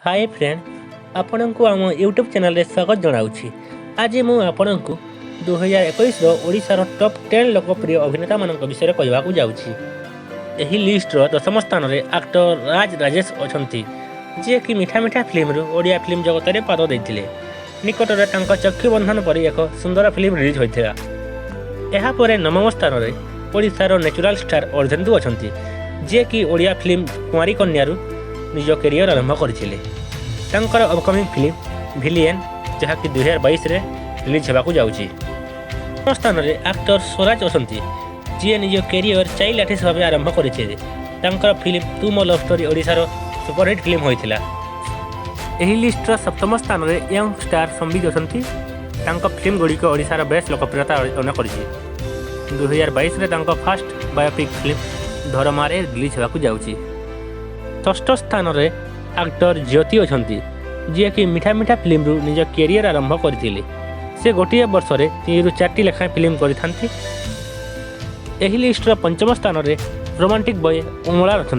Hi friend, आपण को आम यूट्यूब चैनल रे स्वागत जनाऊँगी। आज मुझे आपण को 2021 ओडिशार टॉप 10 लोकप्रिय अभिनेता मान विषय कहवाक जाऊँगी। यही लिस्टर 10म स्थान में एक्टर राज राजेश अच्छा जी कि मीठा मीठा फिल्म ओडिया फिल्म जगत में पाद देते। निकटरे चक्षु बंधन पर एक सुंदर फिल्म रिलीज होता। यापर 9म स्थान में ओडिशार नेचुरल स्टार अर्धेन्दु अच्छा जी कि ओडिया फिल्म कुंवारी कन्यारू निज कैरियर आरंभ करथिले। तांकर अपकमिंग फिल्म विलियन जहाँकि 2022 रे रिलीज होगा जाऊँगी। स्थान में एक्टर स्वराज अच्छा जी निज कैरियर चाइल्ड आर्टिस्ट भाव आरंभ करते। फिल्म तू मो लव स्टोरी ओडिशार सुपरहिट फिल्म होता। यही लिस्टर 7म स्थान में यंग स्टार संबित अच्छा फिल्म गुड़िक ओडिशार बेस्ट लोकप्रियता अर्जन कर 2022 रे फास्ट बायोपिक फिल्म धर्मारे रिलीज होगा जाऊँगी। 6ठ स्थान में एक्टर ज्योति अच्छा जी कि मीठा मीठा फिल्म निज कैरियर आरंभ करते। से गोटे वर्ष में 3 ରୁ 4ଟି लेखाएं फिल्म करथांती। एही लिस्टर 5म स्थान में रोमांटिक बॉय उमला अच्छा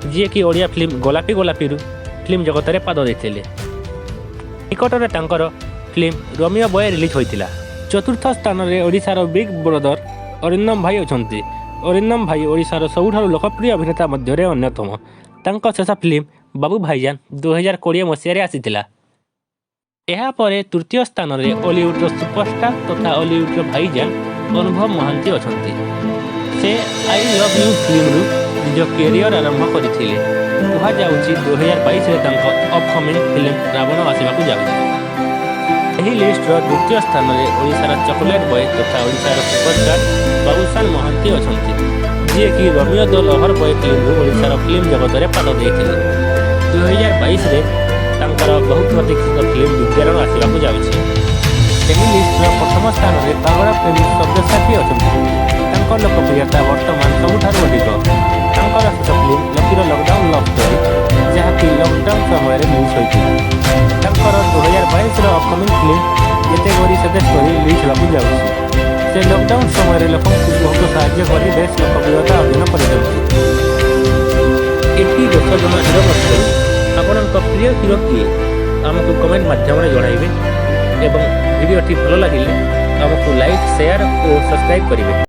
जी कि ओडिया फिल्म गोलापी गोलापी फिल्म जगत में पाद देते। निकटरे तांकर फिल्म रोमियो बॉय रिलीज होता। 4थ स्थान में ओडिशार बिग ब्रदर अरिंदम भाई अच्छा। अरिंदम भाई ओडिशार सबुठारु लोकप्रिय अभिनेता मध्य अन्यतम। तांका शेष फिल्म बाबू भाईजान 2020 मसीह आसीथिला। यापर 3य स्थान में हॉलीवुड सुपरस्टार तथा हॉलीवुड भाईजान अनुभव महांती अच्छा। से आई लव यू फिल्म निज कैरियर आरंभ करते। कहुच्छी 2022 में अपकमिंग फिल्म रावण आसवाक जाऊँगी। यही लिस्टर 2य स्थान में ओडिशार चॉकलेट बॉय तथा ओडिशार सुपरस्टार बाबूशान महांती अच्छा जी कि Romeo the lover boy film ओडिशार फिल्म जगत में पाद देते। 2022 में बहुत प्रतीक्षित फिल्म विद्यारण आसवाक जाऊँगी। यही लिस्टर 1म स्थान में पागल प्रेमी सब्यसाची अच्छा। लोकप्रियता वर्तमान सबुठारु अधिक। शेष फिल्म लकीर लॉकडाउन लव स्टोरी जहाँकि लॉकडाउन समय रिलीज होता। 2022 अपकमिंग फिल्म जेते गोरी सेते स्टोरी रिलीज होगा जाऊँगी। से लॉकडाउन समय लोक बहुत साहाय्य कर बेस लोकप्रियता अर्जन कर। 10 जन हिरो मध्य आपण प्रिय हिरो किए आमको कमेंट माध्यम जणाइबे एवं वीडियो भल लगे आमको लाइक शेयर और सब्सक्राइब करेंगे।